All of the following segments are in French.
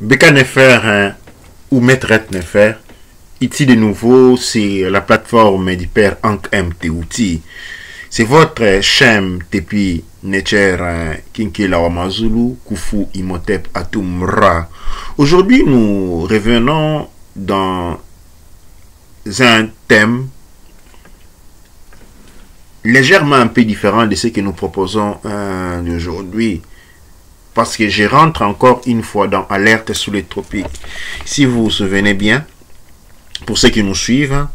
Beka Nefer ou Maître Nefer, ici de nouveau, c'est la plateforme du père Hank MT. C'est votre chaîne depuis Necher Kinkela Wamazulu, Kufu Imhotep Atumra. Aujourd'hui, nous revenons dans un thème légèrement un peu différent de ce que nous proposons aujourd'hui. Parce que je rentre encore une fois dans Alerte sous les tropiques. Si vous vous souvenez bien, pour ceux qui nous suivent,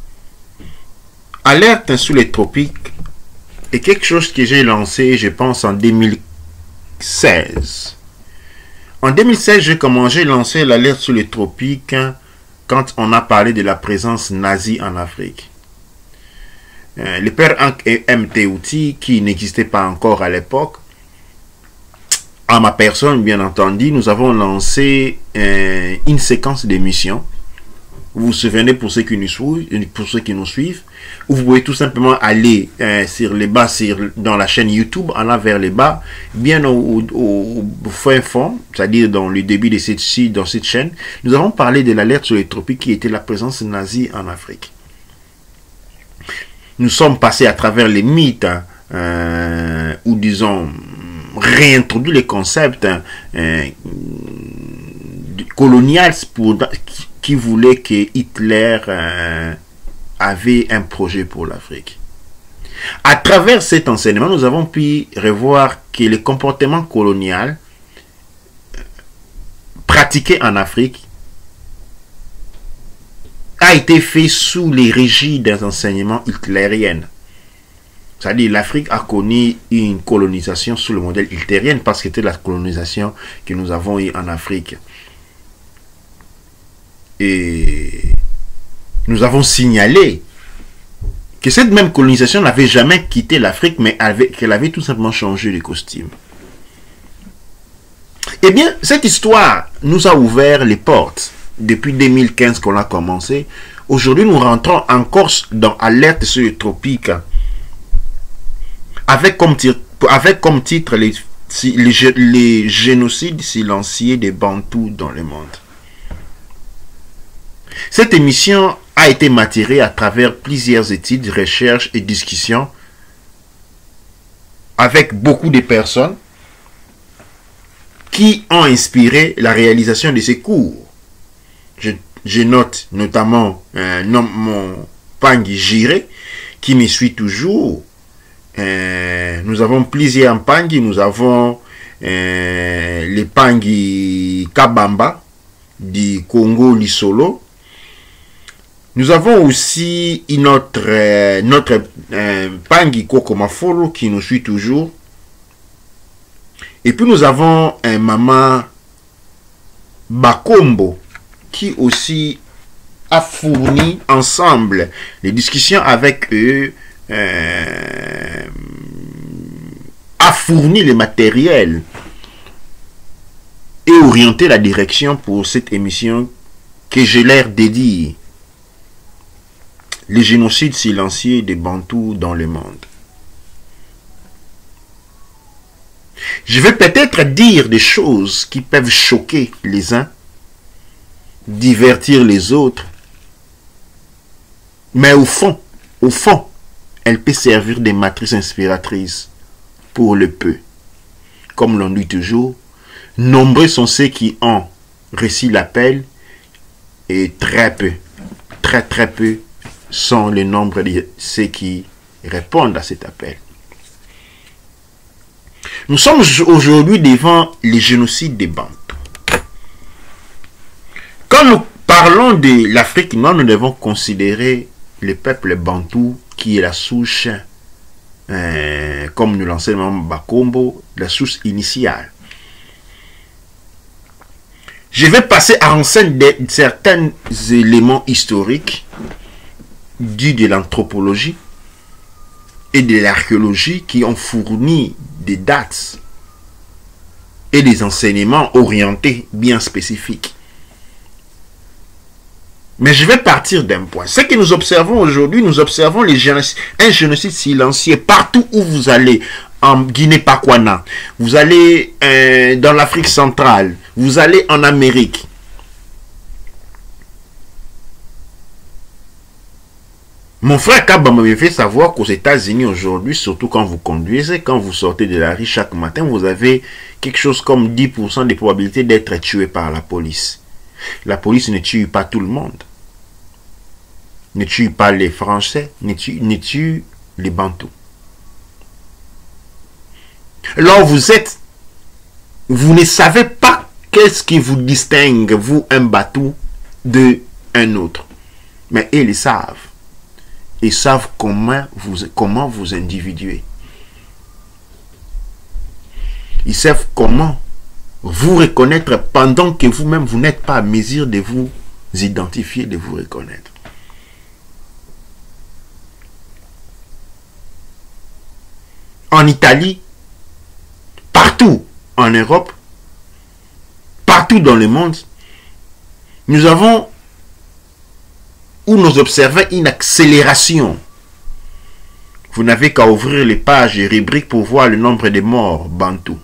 Alerte sous les tropiques est quelque chose que j'ai lancé, je pense, en 2016. En 2016, j'ai lancé l'Alerte sous les tropiques quand on a parlé de la présence nazie en Afrique. Le père Hank MT, qui n'existait pas encore à l'époque, à ma personne, bien entendu, nous avons lancé une séquence d'émissions. Vous vous souvenez, pour ceux qui nous suivent, où vous pouvez tout simplement aller sur les bas, dans la chaîne YouTube, en allant vers les bas, bien au fin fond, c'est-à-dire dans le début de cette chaîne, nous avons parlé de l'alerte sur les tropiques qui était la présence nazie en Afrique. Nous sommes passés à travers les mythes, ou disons, réintroduit les concepts coloniaux qui voulaient que Hitler avait un projet pour l'Afrique. À travers cet enseignement, nous avons pu revoir que le comportement colonial pratiqué en Afrique a été fait sous les régies des enseignements hitlériens. C'est-à-dire l'Afrique a connu une colonisation sous le modèle hitlérien parce que c'était la colonisation que nous avons eue en Afrique. Et nous avons signalé que cette même colonisation n'avait jamais quitté l'Afrique, mais qu'elle avait tout simplement changé de costume. Eh bien, cette histoire nous a ouvert les portes. Depuis 2015 qu'on a commencé. Aujourd'hui, nous rentrons encore dans Alerte sur les tropiques, avec comme titre les génocides silencieux des Bantous dans le monde. Cette émission a été maturée à travers plusieurs études, recherches et discussions avec beaucoup de personnes qui ont inspiré la réalisation de ces cours. Je note notamment mon Pangui Jiré qui me suit toujours. Nous avons plusieurs Pangui. Nous avons les Pangui Kabamba du Congo Lisolo. Nous avons aussi notre Pangui Kokomafolo qui nous suit toujours. Et puis nous avons un Maman Bakombo qui aussi a fourni ensemble les discussions avec eux, a fourni les matériels et orienté la direction pour cette émission que j'ai l'air dédiée. Les génocides silencieux des Bantous dans le monde. Je vais peut-être dire des choses qui peuvent choquer les uns, divertir les autres, mais au fond, elle peut servir de matrice inspiratrice pour le peu. Comme l'on dit toujours, nombreux sont ceux qui ont reçu l'appel et très peu sont le nombre de ceux qui répondent à cet appel. Nous sommes aujourd'hui devant les génocides des Bantous. Quand nous parlons de l'Afrique noire, nous devons considérer le peuple bantou qui est la souche, comme nous l'enseignons Bakombo, la souche initiale. Je vais passer à renseigner certains éléments historiques dus de l'anthropologie et de l'archéologie qui ont fourni des dates et des enseignements orientés bien spécifiques. Mais je vais partir d'un point. Ce que nous observons aujourd'hui, nous observons un génocide silencieux partout où vous allez. En Guinée-Pakwana, vous allez dans l'Afrique centrale, vous allez en Amérique, Mon frère Kaba me fait savoir qu'aux États-Unis aujourd'hui, surtout quand vous conduisez, quand vous sortez de la rue chaque matin, vous avez quelque chose comme 10% de probabilité d'être tué par la police. La police ne tue pas tout le monde. Ne tue pas les Français, ne tue les Bantous. Alors vous ne savez pas qu'est-ce qui vous distingue, vous, un Bantou, de un autre. Mais ils le savent. Ils savent comment vous individuer. Ils savent comment vous reconnaître pendant que vous-même, vous n'êtes pas à mesure de vous identifier, de vous reconnaître. En Italie, partout en Europe, partout dans le monde, nous avons, où nous observons une accélération. Vous n'avez qu'à ouvrir les pages et rubriques pour voir le nombre de morts bantous.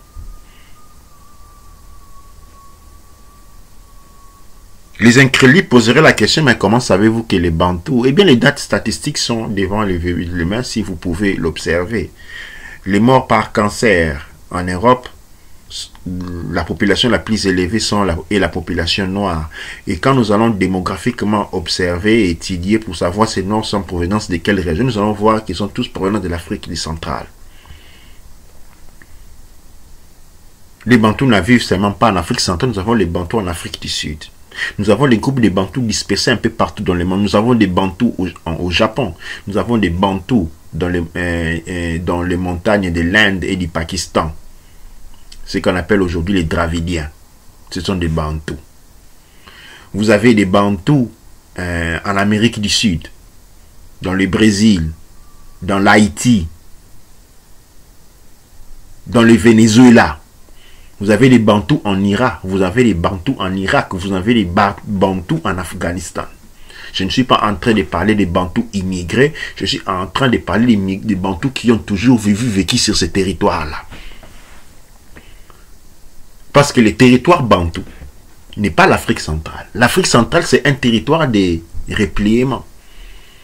Les incrédules poseraient la question, mais comment savez-vous que les bantous? Eh bien, les dates statistiques sont devant les mains si vous pouvez l'observer. Les morts par cancer en Europe, la population la plus élevée est la population noire. Et quand nous allons démographiquement observer et étudier pour savoir ces noirs sont en provenance de quelle région, nous allons voir qu'ils sont tous provenant de l'Afrique centrale. Les Bantous ne vivent seulement pas en Afrique centrale, nous avons les Bantous en Afrique du Sud. Nous avons des groupes de Bantous dispersés un peu partout dans le monde. Nous avons des Bantous au Japon. Nous avons des Bantous dans les montagnes de l'Inde et du Pakistan. Ce qu'on appelle aujourd'hui les Dravidiens. Ce sont des Bantous. Vous avez des Bantous en Amérique du Sud, dans le Brésil, dans l'Haïti, dans le Venezuela. Vous avez des Bantous en Irak, vous avez des Bantous en Irak, vous avez des Bantous en Afghanistan. Je ne suis pas en train de parler des Bantous immigrés, je suis en train de parler des Bantous qui ont toujours vécu sur ces territoires-là. Parce que le territoire Bantou n'est pas l'Afrique centrale. L'Afrique centrale, c'est un territoire de repliement.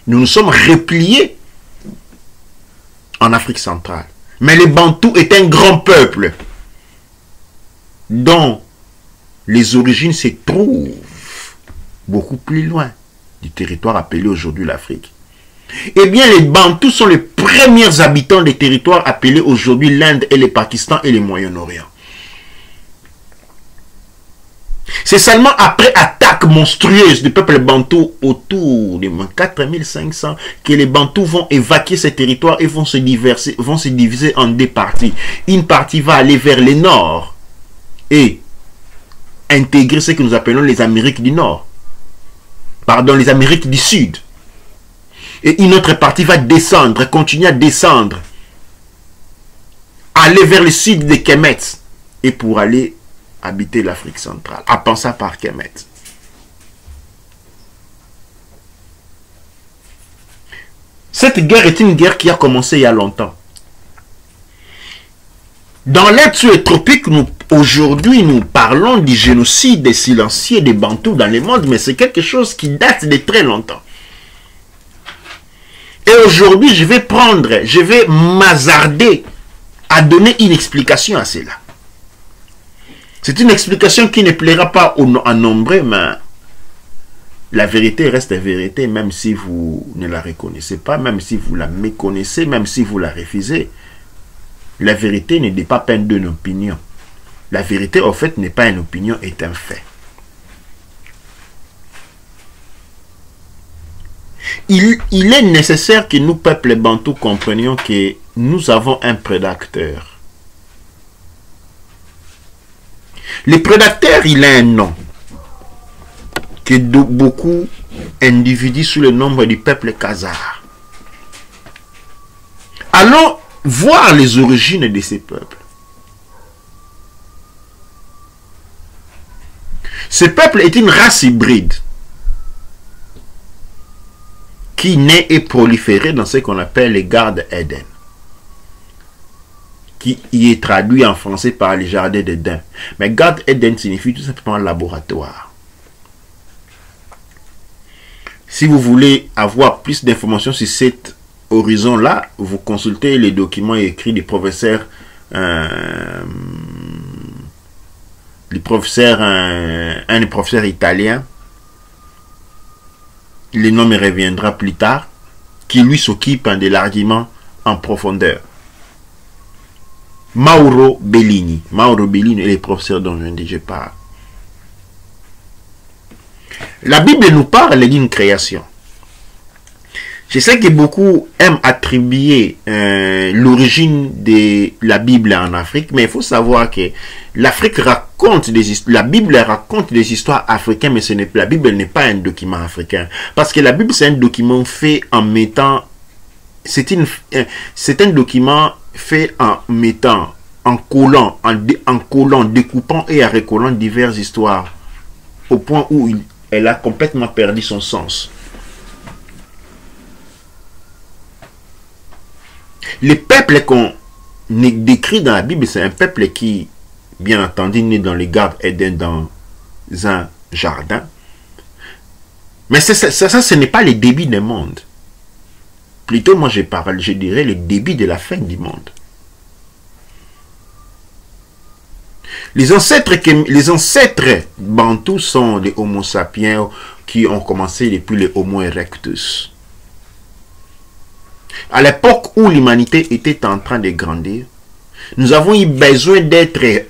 Nous nous sommes repliés en Afrique centrale. Mais le Bantou est un grand peuple dont les origines se trouvent beaucoup plus loin du territoire appelé aujourd'hui l'Afrique. Eh bien, les Bantous sont les premiers habitants des territoires appelés aujourd'hui l'Inde et le Pakistan et le Moyen-Orient. C'est seulement après attaque monstrueuse du peuple bantou autour de 4500 que les Bantous vont évacuer ces territoires et vont se diviser en deux parties. Une partie va aller vers le nord et intégrer ce que nous appelons les Amériques du Nord. Pardon, les Amériques du Sud. Et une autre partie va descendre, continuer à descendre, aller vers le sud de Kemet et pour aller habiter l'Afrique centrale, à penser par Kemet. Cette guerre est une guerre qui a commencé il y a longtemps. Dans l'Inde sur les tropiques, aujourd'hui, nous parlons du génocide silencieux des Bantous dans le monde, mais c'est quelque chose qui date de très longtemps. Et aujourd'hui, je vais m'hasarder à donner une explication à cela. C'est une explication qui ne plaira pas à nombreux, mais la vérité reste la vérité, même si vous ne la reconnaissez pas, même si vous la méconnaissez, même si vous la refusez. La vérité ne dépend pas d'une opinion. La vérité, en fait, n'est pas une opinion, est un fait. Il est nécessaire que nous, peuples bantous, comprenions que nous avons un prédateur. Le prédateur, il a un nom que beaucoup individus sous le nombre du peuple khazar. Allons voir les origines de ces peuples. Ce peuple est une race hybride qui naît et proliférée dans ce qu'on appelle les Gardes Eden, qui y est traduit en français par les jardins d'Éden. Mais Garde Eden signifie tout simplement laboratoire. Si vous voulez avoir plus d'informations sur cet horizon-là, vous consultez les documents écrits des professeurs, un des professeurs italiens, le nom me reviendra plus tard, qui lui s'occupe de l'argument en profondeur. Mauro Bellini. Mauro Bellini est le professeur dont je parle. La Bible nous parle d'une création. Je sais que beaucoup aiment attribuer l'origine de la Bible en Afrique, mais il faut savoir que l'Afrique raconte la Bible raconte des histoires africaines, mais la Bible n'est pas un document africain. Parce que la Bible, c'est un document fait en mettant... C'est un document fait en mettant, en collant, découpant et en recollant diverses histoires, au point où elle a complètement perdu son sens. Le peuple qu'on décrit dans la Bible, c'est un peuple qui, bien entendu, naît dans le Garde Éden, dans un jardin. Mais ça, ce n'est pas le début du monde. Plutôt, moi, je dirais le début de la fin du monde. Les ancêtres bantous sont les Homo sapiens qui ont commencé depuis les Homo erectus. À l'époque où l'humanité était en train de grandir, nous avons eu besoin d'être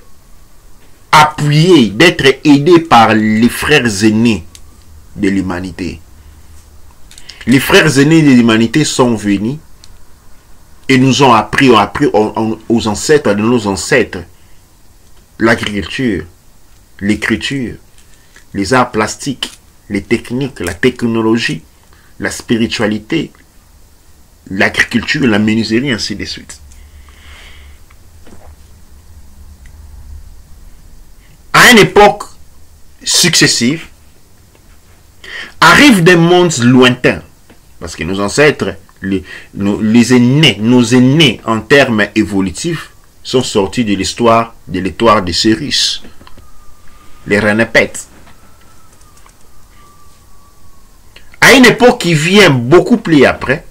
appuyés, d'être aidés par les frères aînés de l'humanité. Les frères aînés de l'humanité sont venus et nous ont appris aux ancêtres de nos ancêtres l'agriculture, l'écriture, les arts plastiques, les techniques, la technologie, la spiritualité, l'agriculture, la menuiserie, ainsi de suite. À une époque successive, arrivent des mondes lointains, parce que nos ancêtres, nos aînés en termes évolutifs, sont sortis de l'histoire de Cyrus, les Renépètes. À une époque qui vient beaucoup plus après,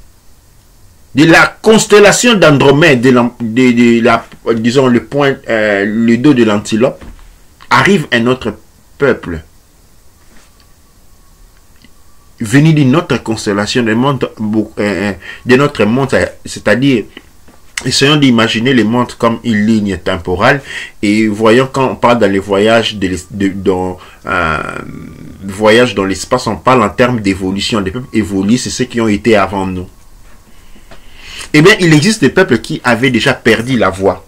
de la constellation d'Andromède, disons le dos de l'antilope, arrive un autre peuple venu d'une autre constellation de notre monde, c'est-à-dire, essayons d'imaginer le monde comme une ligne temporelle, et voyons, quand on parle dans les voyages voyage dans l'espace, on parle en termes d'évolution. Des peuples évolués, c'est ceux qui ont été avant nous. Eh bien, il existe des peuples qui avaient déjà perdu la voie,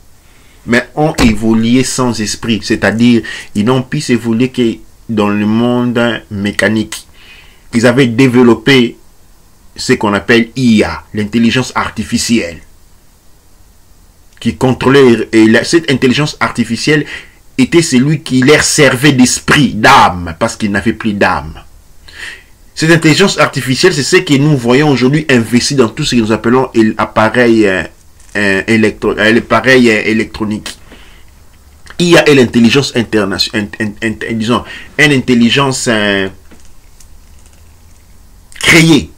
mais ont évolué sans esprit, c'est-à-dire, ils n'ont pu s'évoluer que dans le monde mécanique. Ils avaient développé ce qu'on appelle IA, l'intelligence artificielle, qui contrôlait, et cette intelligence artificielle était celui qui leur servait d'esprit, d'âme, parce qu'ils n'avaient plus d'âme. Cette intelligence artificielle, c'est ce que nous voyons aujourd'hui investi dans tout ce que nous appelons l'appareil électronique. IA est l'intelligence internationale, disons, une intelligence créée,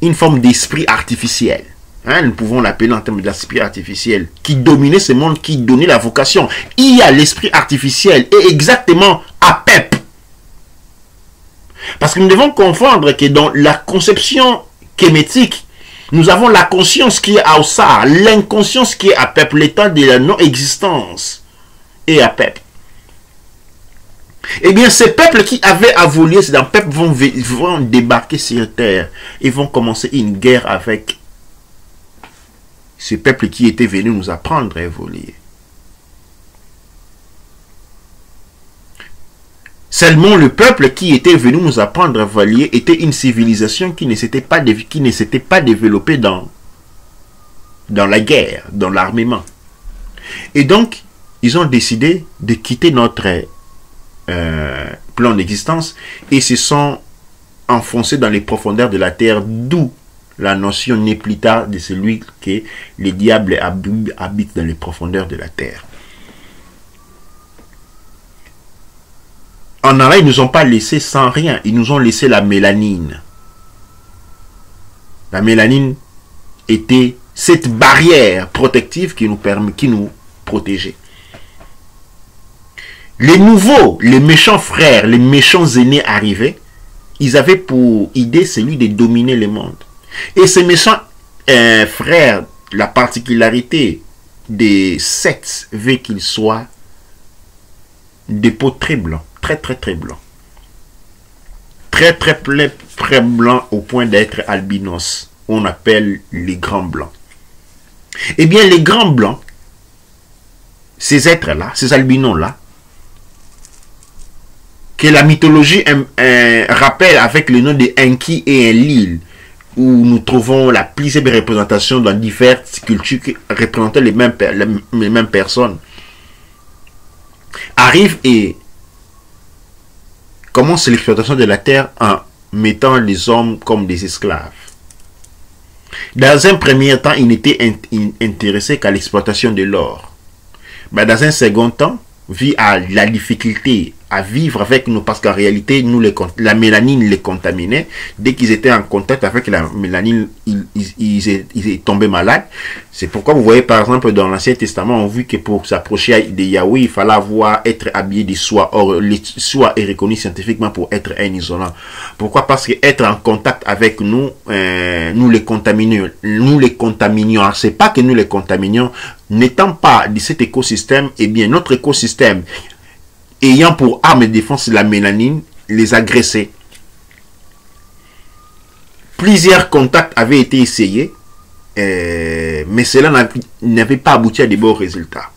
une forme d'esprit artificiel. Nous pouvons l'appeler en termes d'esprit artificiel, qui dominait ce monde, qui donnait la vocation. IA, l'esprit artificiel, est exactement APEP. Parce que nous devons comprendre que dans la conception kémétique, nous avons la conscience qui est Aussar, l'inconscience qui est APEP, l'état de la non-existence est APEP. Eh bien, ces peuples qui avaient évolué, ces peuples vont débarquer sur terre et vont commencer une guerre avec ces peuples qui étaient venus nous apprendre à évoluer. Seulement le peuple qui était venu nous apprendre à évoluer était une civilisation qui ne s'était pas développée dans la guerre, dans l'armement. Et donc, ils ont décidé de quitter notre plan d'existence et se sont enfoncés dans les profondeurs de la terre, d'où la notion n'est plus tard de celui que les diables habitent dans les profondeurs de la terre. En arrêt, ils ne nous ont pas laissé sans rien. Ils nous ont laissé la mélanine. La mélanine était cette barrière protective qui nous protégeait. Les nouveaux, les méchants frères, les méchants aînés arrivaient, ils avaient pour idée celui de dominer le monde. Et ces méchants frères, la particularité des sept veut qu'ils soient des peaux très blancs, très blancs. Très blancs au point d'être albinos, on appelle les grands blancs. Eh bien, les grands blancs, ces êtres-là, ces albinos-là, que la mythologie rappelle avec le nom de Enki et Enlil, où nous trouvons la plus belle représentation dans diverses cultures qui représentent les mêmes personnes, arrive et commence l'exploitation de la terre en mettant les hommes comme des esclaves. Dans un premier temps, ils n'étaient intéressés qu'à l'exploitation de l'or. Mais dans un second temps, vu à la difficulté à vivre avec nous, parce qu'en réalité, la mélanine les contaminait. Dès qu'ils étaient en contact avec la mélanine, ils tombaient malades. C'est pourquoi vous voyez, par exemple, dans l'Ancien Testament, on vu que pour s'approcher de Yahweh, il fallait être habillé de soie. Or, les soie est reconnu scientifiquement pour être un isolant. Pourquoi? Parce qu'être en contact avec nous, nous les contaminions. Alors, c'est pas que nous les contaminions. N'étant pas de cet écosystème, eh bien, notre écosystème, ayant pour arme de défense la mélanine, les agressait. Plusieurs contacts avaient été essayés, mais cela n'avait pas abouti à de bons résultats.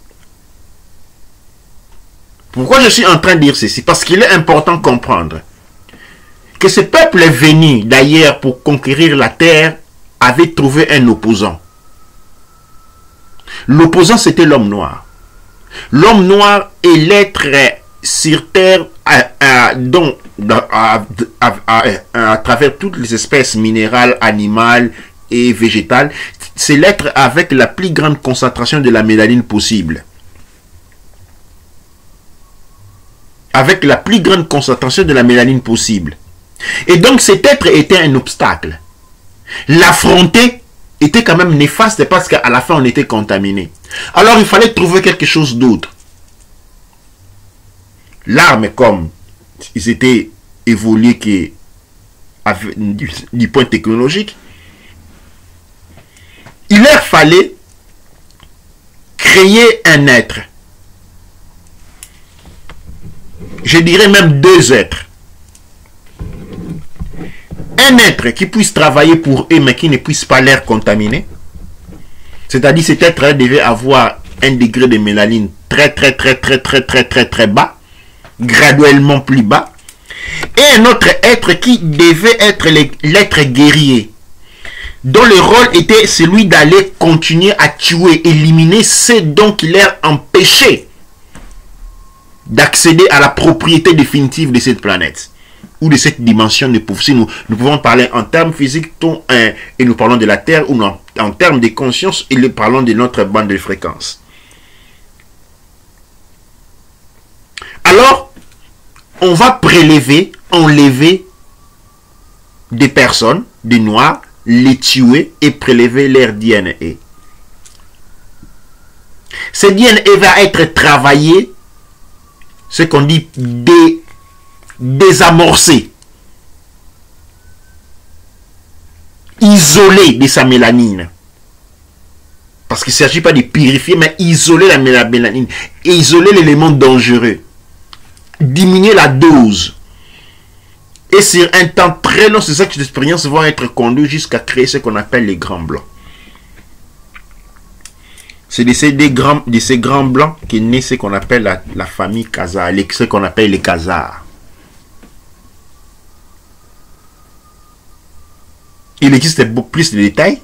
Pourquoi je suis en train de dire ceci? Parce qu'il est important de comprendre que ce peuple est venu d'ailleurs pour conquérir la terre, avait trouvé un opposant. L'opposant, c'était l'homme noir. L'homme noir est l'être sur terre à travers toutes les espèces minérales, animales et végétales. C'est l'être avec la plus grande concentration de la mélanine possible. Avec la plus grande concentration de la mélanine possible. Et donc cet être était un obstacle. L'affronter était quand même néfaste parce qu'à la fin on était contaminé. Alors il fallait trouver quelque chose d'autre. L'arme, comme ils étaient évolués du point technologique, il leur fallait créer un être. Je dirais même deux êtres. Un être qui puisse travailler pour eux, mais qui ne puisse pas l'air contaminer. C'est-à-dire cet être devait avoir un degré de mélanine très bas, graduellement plus bas. Et un autre être qui devait être l'être guerrier, dont le rôle était celui d'aller continuer à tuer, éliminer ceux dont qui leur empêchait d'accéder à la propriété définitive de cette planète ou de cette dimension de pouvoir. Nous pouvons parler en termes physiques et nous parlons de la Terre, ou en termes de conscience et nous parlons de notre bande de fréquence. Alors, on va prélever, enlever des personnes, des noirs, les tuer et prélever leur DNA. Ce DNA va être travaillé, ce qu'on dit désamorcé, isolé de sa mélanine. Parce qu'il ne s'agit pas de purifier, mais isoler la mélanine, isoler l'élément dangereux, diminuer la dose. Et sur un temps très long, ces actes d'expérience vont être conduits jusqu'à créer ce qu'on appelle les grands blancs. C'est de ces grands blancs qu'est né ce qu'on appelle la famille Khazar, ce qu'on appelle les Khazars. Il existe beaucoup plus de détails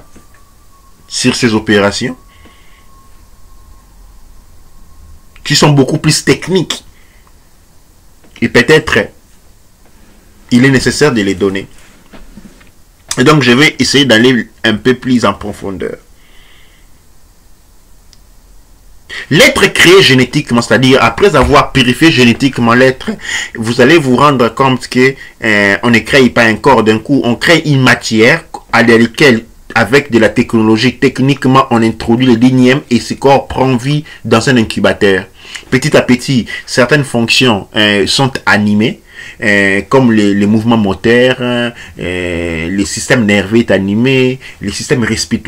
sur ces opérations qui sont beaucoup plus techniques. Et peut-être il est nécessaire de les donner. Et donc je vais essayer d'aller un peu plus en profondeur. L'être créé génétiquement, c'est-à-dire après avoir purifié génétiquement l'être, vous allez vous rendre compte que on ne crée pas un corps d'un coup, on crée une matière à laquelle, avec de la technologie, techniquement, on introduit le dynième et ce corps prend vie dans un incubateur. Petit à petit, certaines fonctions sont animées, comme les mouvements moteurs, le système nerveux est animé, le système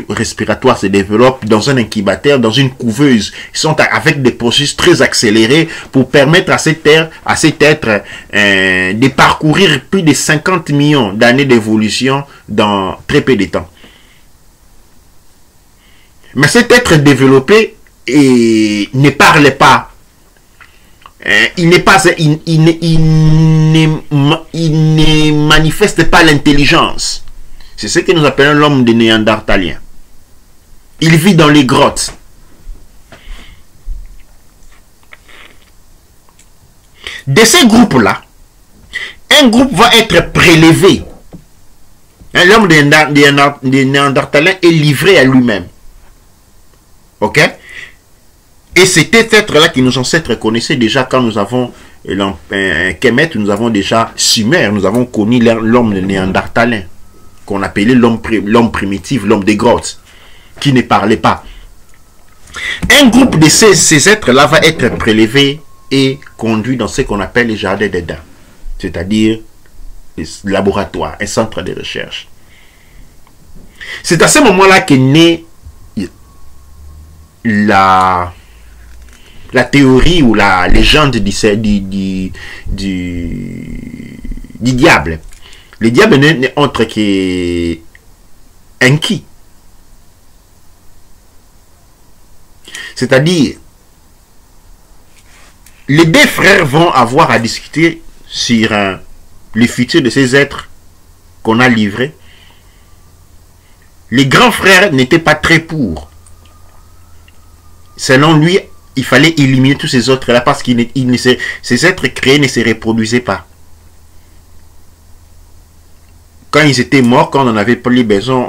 respiratoire se développe dans un incubateur, dans une couveuse. Ils sont avec des processus très accélérés pour permettre à cet être de parcourir plus de 50 millions d'années d'évolution dans très peu de temps. Mais cet être développé ne parle pas. Il ne manifeste pas l'intelligence. C'est ce que nous appelons l'homme des Néandertaliens. Il vit dans les grottes. De ces groupes-là, un groupe va être prélevé. L'homme des Néandertaliens est livré à lui-même. Ok? Et c'était cet être-là qui nos ancêtres connaissaient déjà quand nous avons Kemet, nous avons déjà Sumer, nous avons connu l'homme néandertalien, qu'on appelait l'homme primitif, l'homme des grottes, qui ne parlait pas. Un groupe de ces êtres-là va être prélevé et conduit dans ce qu'on appelle les jardins d'Éden, c'est-à-dire les laboratoires, un centre de recherche. C'est à ce moment-là qu'est née la théorie ou la légende du diable. Le diable n'est autre qu'Enki. C'est-à-dire, les deux frères vont avoir à discuter sur le futur de ces êtres qu'on a livrés. Les grands frères n'étaient pas très pour. Selon lui, il fallait éliminer tous ces autres-là parce que ces êtres créés ne se reproduisaient pas. Quand ils étaient morts, quand on n'en avait pas les besoins,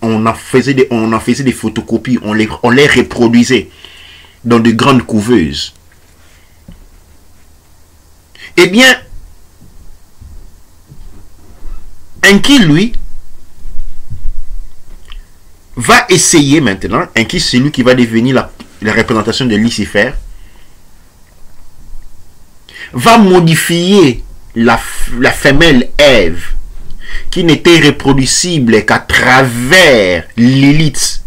on en faisait des photocopies, on les reproduisait dans de grandes couveuses. Eh bien, Enki, lui, va essayer maintenant, Enki, c'est lui qui va devenir la représentation de Lucifer, va modifier la femelle Ève, qui n'était reproducible qu'à travers Lilith.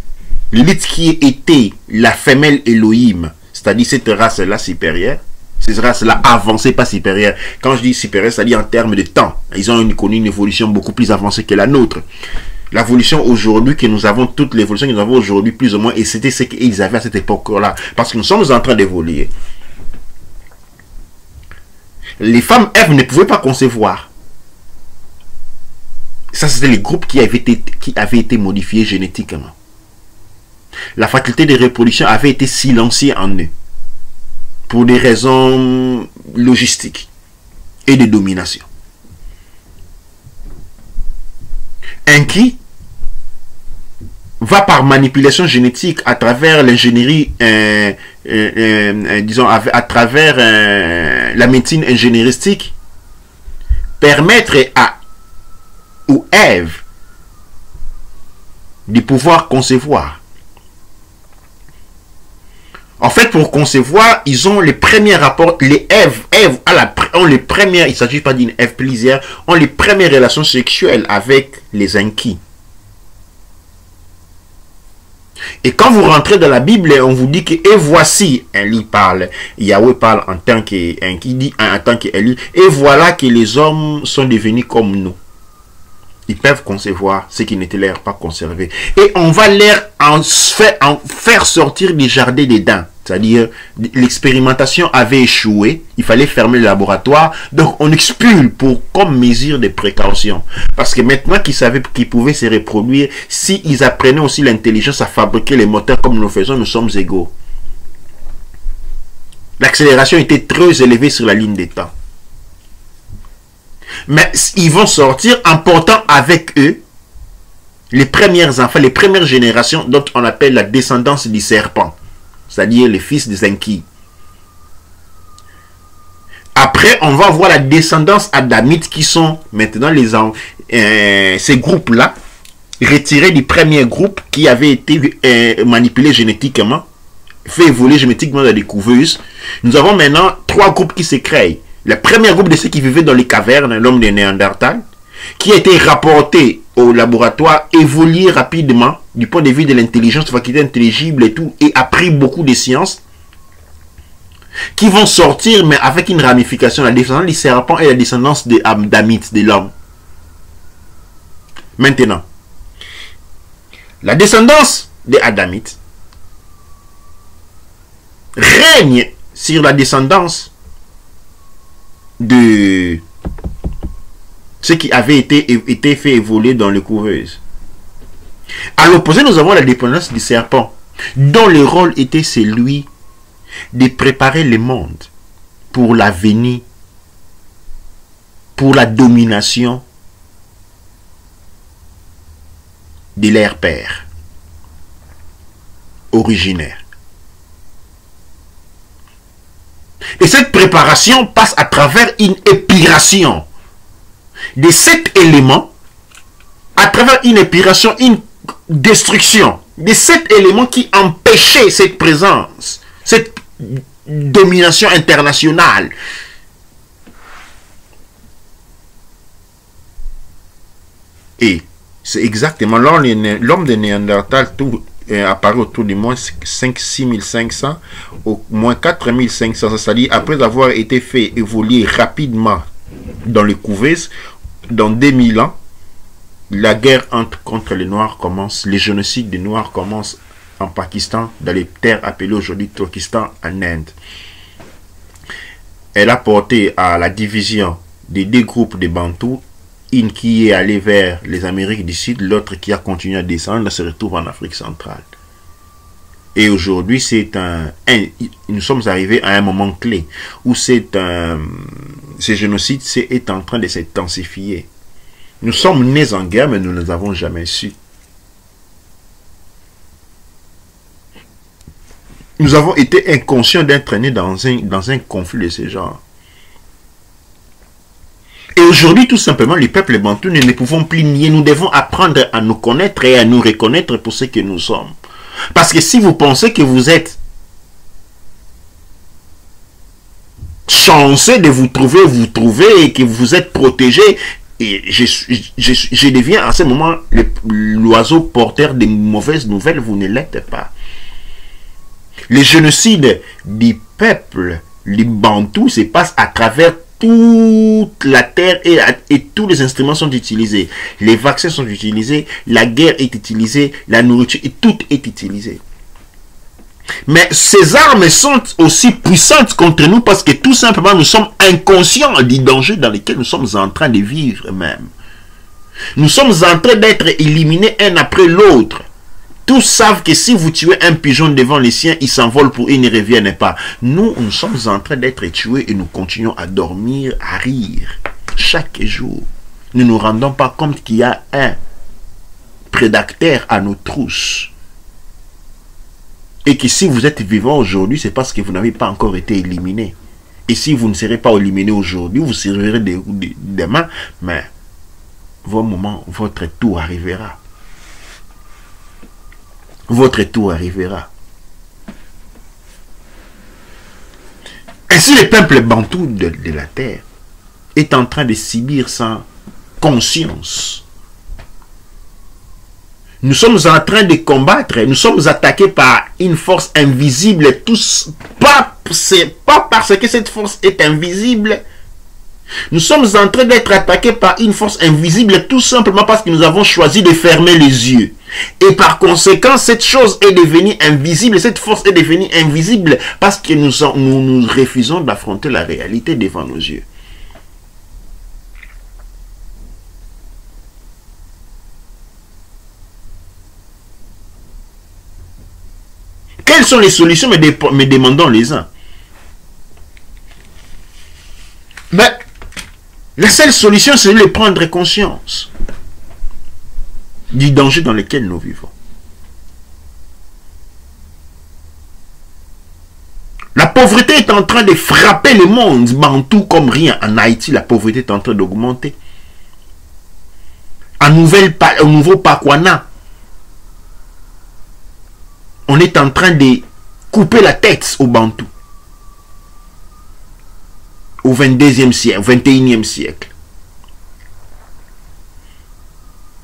Lilith qui était la femelle Elohim, c'est-à-dire cette race-là supérieure, cette race-là avancée, pas supérieure. Quand je dis supérieure, c'est-à-dire en termes de temps. Ils ont connu une évolution beaucoup plus avancée que la nôtre. L'évolution aujourd'hui que nous avons, toute l'évolution que nous avons aujourd'hui, plus ou moins, et c'était ce qu'ils avaient à cette époque-là. Parce que nous sommes en train d'évoluer. Les femmes Ève ne pouvaient pas concevoir. Ça, c'était les groupes qui avaient été modifiés génétiquement. La faculté de reproduction avait été silenciée en eux. Pour des raisons logistiques et de domination. Enki va par manipulation génétique à travers l'ingénierie, disons, à travers la médecine ingénieristique, permettre aux Ève de pouvoir concevoir. En fait, pour concevoir, ils ont les premiers rapports, les Ève ont les premières, il ne s'agit pas d'une Ève plusieurs, ont les premières relations sexuelles avec les Enki. Et quand vous rentrez dans la Bible, on vous dit que, et voici, Eli parle, Yahweh parle en tant qu'Enki, dit en tant qu'Eli, et voilà que les hommes sont devenus comme nous. Ils peuvent concevoir ce qui n'était l'air pas conservé. Et on va en faire sortir des jardins d'Éden. C'est-à-dire, l'expérimentation avait échoué. Il fallait fermer le laboratoire. Donc, on expulse comme mesure de précaution. Parce que maintenant qu'ils savaient qu'ils pouvaient se reproduire, s'ils apprenaient aussi l'intelligence à fabriquer les moteurs comme nous le faisons, nous sommes égaux. L'accélération était très élevée sur la ligne des temps. Mais ils vont sortir en portant avec eux les premiers enfants, les premières générations dont on appelle la descendance du serpent, c'est-à-dire les fils des Enki. Après, on va voir la descendance adamite qui sont maintenant ces groupes-là, retirés du premier groupe qui avait été manipulé génétiquement, fait évoluer génétiquement dans des couveuses. Nous avons maintenant 3 groupes qui se créent. Le premier groupe de ceux qui vivaient dans les cavernes, l'homme de Néandertal, qui a été rapporté au laboratoire, évolué rapidement du point de vue de l'intelligence, faculté intelligible et tout, et a pris beaucoup de sciences, qui vont sortir, mais avec une ramification, la descendance du serpent et la descendance des adamites, de l'homme. Maintenant, la descendance des adamites règne sur la descendance de ce qui avait été fait évoluer dans les couveuses. À l'opposé, nous avons la dépendance du serpent, dont le rôle était celui de préparer le monde pour l'avenir, pour la domination de leur père originaire. Et cette préparation passe à travers une épiration de 7 éléments, à travers une épiration, une destruction de 7 éléments qui empêchaient cette présence, cette domination internationale. Et c'est exactement l'homme de Néandertal apparu autour du moins 6500 au moins 4500, c'est-à-dire après avoir été fait évoluer rapidement dans les couveuses. Dans 2000 ans, la guerre contre les Noirs commence, les génocides des Noirs commencent en Pakistan, dans les terres appelées aujourd'hui Turkestan, en Inde. Elle a porté à la division des 2 groupes de Bantous, une qui est allée vers les Amériques du Sud, l'autre qui a continué à descendre, se retrouve en Afrique centrale. Et aujourd'hui, nous sommes arrivés à un moment clé où ce génocide est en train de s'intensifier. Nous sommes nés en guerre, mais nous ne l'avons jamais su. Nous avons été inconscients d'être nés dans un conflit de ce genre. Et aujourd'hui, tout simplement, les peuples bantous, nous ne pouvons plus nier. Nous devons apprendre à nous connaître et à nous reconnaître pour ce que nous sommes. Parce que si vous pensez que vous êtes chanceux de vous trouvez et que vous êtes protégé, et je deviens à ce moment l'oiseau porteur de mauvaises nouvelles, vous ne l'êtes pas. Le génocide du peuple, les Bantous, se passe à travers toute la terre et tous les instruments sont utilisés. Les vaccins sont utilisés, la guerre est utilisée, la nourriture, et tout est utilisé. Mais ces armes sont aussi puissantes contre nous parce que tout simplement nous sommes inconscients du danger dans lequel nous sommes en train de vivre même. Nous sommes en train d'être éliminés un après l'autre. Tous savent que si vous tuez un pigeon devant les siens, il s'envole pour il ne revienne pas. Nous sommes en train d'être tués et nous continuons à dormir, à rire. Chaque jour, nous ne nous rendons pas compte qu'il y a un prédateur à nos trousses. Et que si vous êtes vivant aujourd'hui, c'est parce que vous n'avez pas encore été éliminé. Et si vous ne serez pas éliminé aujourd'hui, vous serez demain, mais votre tour arrivera. Votre tour arrivera. Ainsi, le peuple bantou de la terre est en train de subir sans conscience. Nous sommes en train de combattre, nous sommes attaqués par une force invisible, tous, pas parce que cette force est invisible. Nous sommes en train d'être attaqués par une force invisible tout simplement parce que nous avons choisi de fermer les yeux. Et par conséquent, cette chose est devenue invisible, cette force est devenue invisible parce que nous refusons d'affronter la réalité devant nos yeux. Quelles sont les solutions, me demandons les uns. Mais la seule solution, c'est de prendre conscience. du danger dans lequel nous vivons. La pauvreté est en train de frapper le monde bantou comme rien. En Haïti, la pauvreté est en train d'augmenter. Au nouveau Pakwana, on est en train de couper la tête aux Bantous. Au 22e siècle, 21e siècle.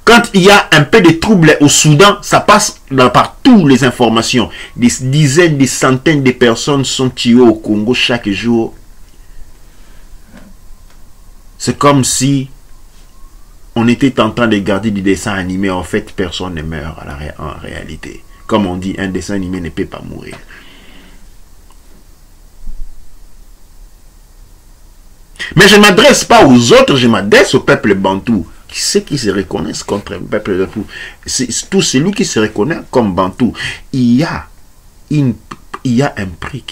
Quand il y a un peu de trouble au Soudan, ça passe par toutes les informations. Des dizaines, des centaines de personnes sont tuées au Congo chaque jour. C'est comme si on était en train de garder des dessins animés. En fait, personne ne meurt en réalité. Comme on dit, un dessin animé ne peut pas mourir. Mais je ne m'adresse pas aux autres, je m'adresse au peuple bantou. Ceux qui se reconnaissent contre le peuple bantou, c'est tout celui qui se reconnaît comme bantou. Il y a un prix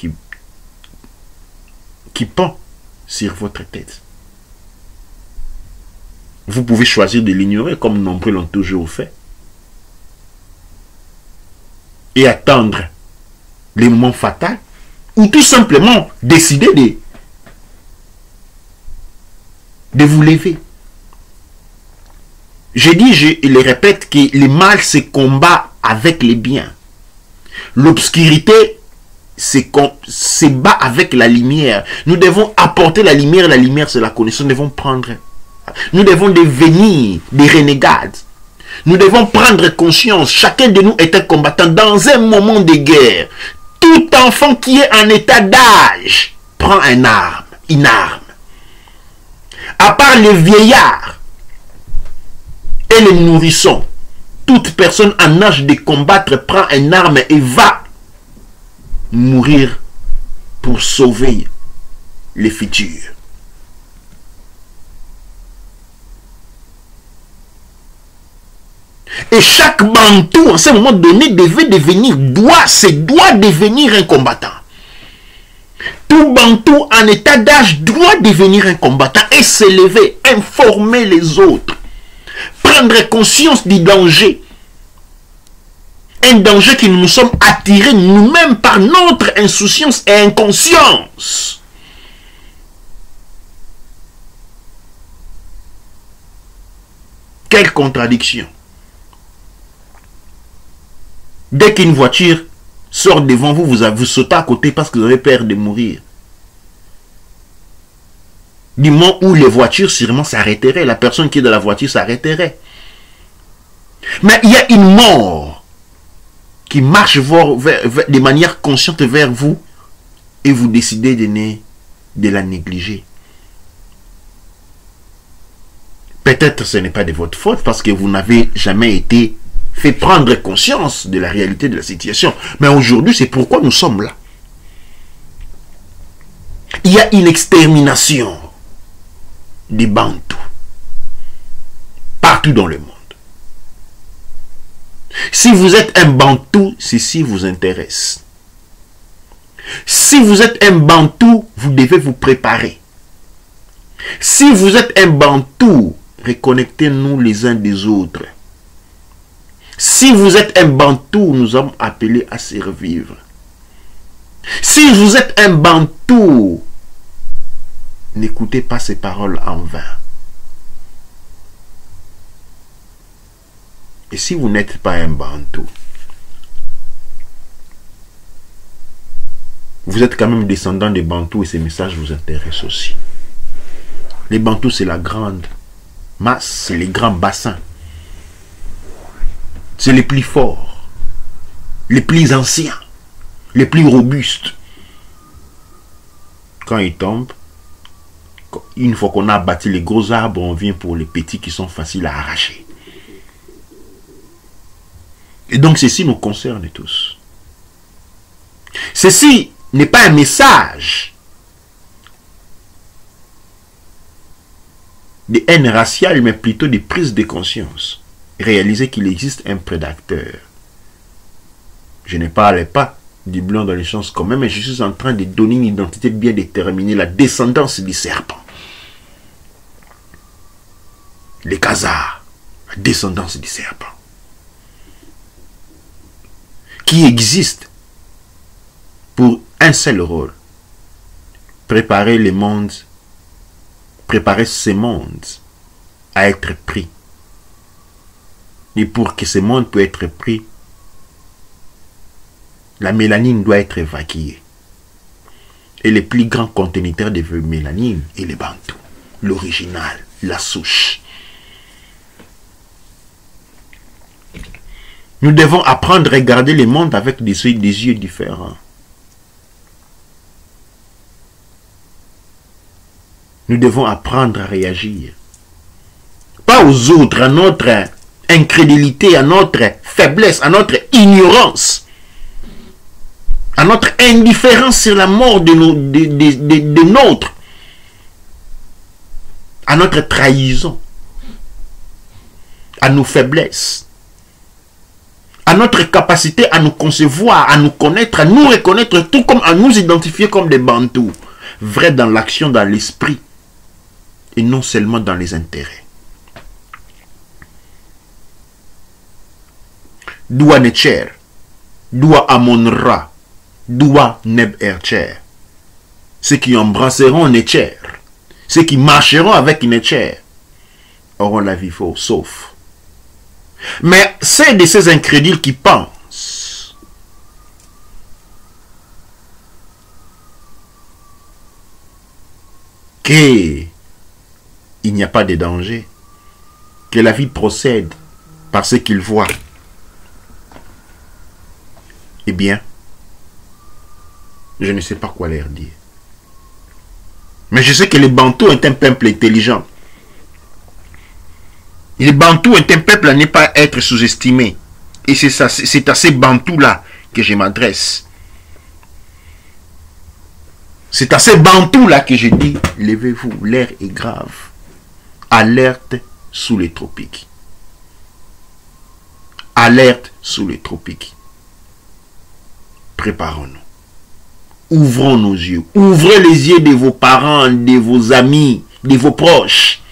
qui pend sur votre tête. Vous pouvez choisir de l'ignorer comme nombreux l'ont toujours fait. Et attendre les moments fatals. Ou tout simplement décider de vous lever. Je dis, je le répète, que le mal se combat avec les biens. L'obscurité se bat avec la lumière. Nous devons apporter la lumière c'est la connaissance. Nous devons devenir des renégades. Nous devons prendre conscience. Chacun de nous est un combattant dans un moment de guerre. Tout enfant qui est en état d'âge prend une arme. À part les vieillards et les nourrissons, toute personne en âge de combattre prend une arme et va mourir pour sauver les futurs. Et chaque bantou, en ce moment donné, doit devenir un combattant. Tout bantou en état d'âge doit devenir un combattant et s'élever, informer les autres, prendre conscience du danger. Un danger que nous nous sommes attirés nous-mêmes par notre insouciance et inconscience. Quelle contradiction! Dès qu'une voiture sort devant vous, vous sautez à côté parce que vous avez peur de mourir. Du moment où les voitures sûrement s'arrêteraient, la personne qui est dans la voiture s'arrêterait. Mais il y a une mort qui marche de manière consciente vers vous et vous décidez de la négliger. Peut-être ce n'est pas de votre faute parce que vous n'avez jamais été fait prendre conscience de la réalité de la situation. Mais aujourd'hui, c'est pourquoi nous sommes là. Il y a une extermination des Bantous partout dans le monde. Si vous êtes un Bantou, ceci vous intéresse. Si vous êtes un Bantou, vous devez vous préparer. Si vous êtes un Bantou, reconnectez-nous les uns des autres. Si vous êtes un Bantou, nous sommes appelés à survivre. Si vous êtes un Bantou, n'écoutez pas ces paroles en vain. Et si vous n'êtes pas un Bantou, vous êtes quand même descendant des Bantous et ces messages vous intéressent aussi. Les Bantous, c'est la grande masse, c'est les grands bassins. C'est les plus forts, les plus anciens, les plus robustes. Quand ils tombent, une fois qu'on a abattu les gros arbres, on vient pour les petits qui sont faciles à arracher. Et donc ceci nous concerne tous. Ceci n'est pas un message de haine raciale, mais plutôt de prise de conscience. Réaliser qu'il existe un prédateur. Je ne parle pas du blanc dans les chances communes, mais je suis en train de donner une identité bien déterminée, la descendance du serpent. Les Khazars, la descendance du serpent. qui existe pour un seul rôle. Préparer les mondes, préparer ces mondes à être pris. Et pour que ce monde puisse être pris, la mélanine doit être évacuée. Et les plus grands conteniteurs de mélanine est les Bantous, l'original, la souche. Nous devons apprendre à regarder le monde avec des yeux différents. Nous devons apprendre à réagir. Pas aux autres, à notre incrédulité, à notre faiblesse, à notre ignorance, à notre indifférence sur la mort de nôtres, à notre trahison, à nos faiblesses, à notre capacité à nous concevoir, à nous connaître, à nous reconnaître, tout comme à nous identifier comme des Bantous, vrais dans l'action, dans l'esprit, et non seulement dans les intérêts. Doua Necher, Doua Amon-Ra, Doua Neb-Ercher. Ceux qui embrasseront Necher, ceux qui marcheront avec Necher, auront la vie fausse, sauf. Mais c'est de ces incrédules qui pensent qu'il n'y a pas de danger, que la vie procède par ce qu'ils voient. Eh bien, je ne sais pas quoi leur dire. Mais je sais que les Bantous est un peuple intelligent. Les Bantous est un peuple à ne pas être sous-estimé. Et c'est à ces Bantous-là que je m'adresse. C'est à ces Bantous-là que je dis, levez-vous, l'air est grave. Alerte sous les tropiques. Alerte sous les tropiques. Préparons-nous. Ouvrons nos yeux. Ouvrez les yeux de vos parents, de vos amis, de vos proches.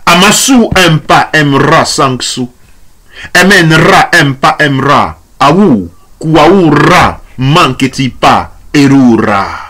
Amasu aime pas aimera Sangsu. Emenra aime pas aimera. Aou, Kouaoura, manque-t-il pas, Erura.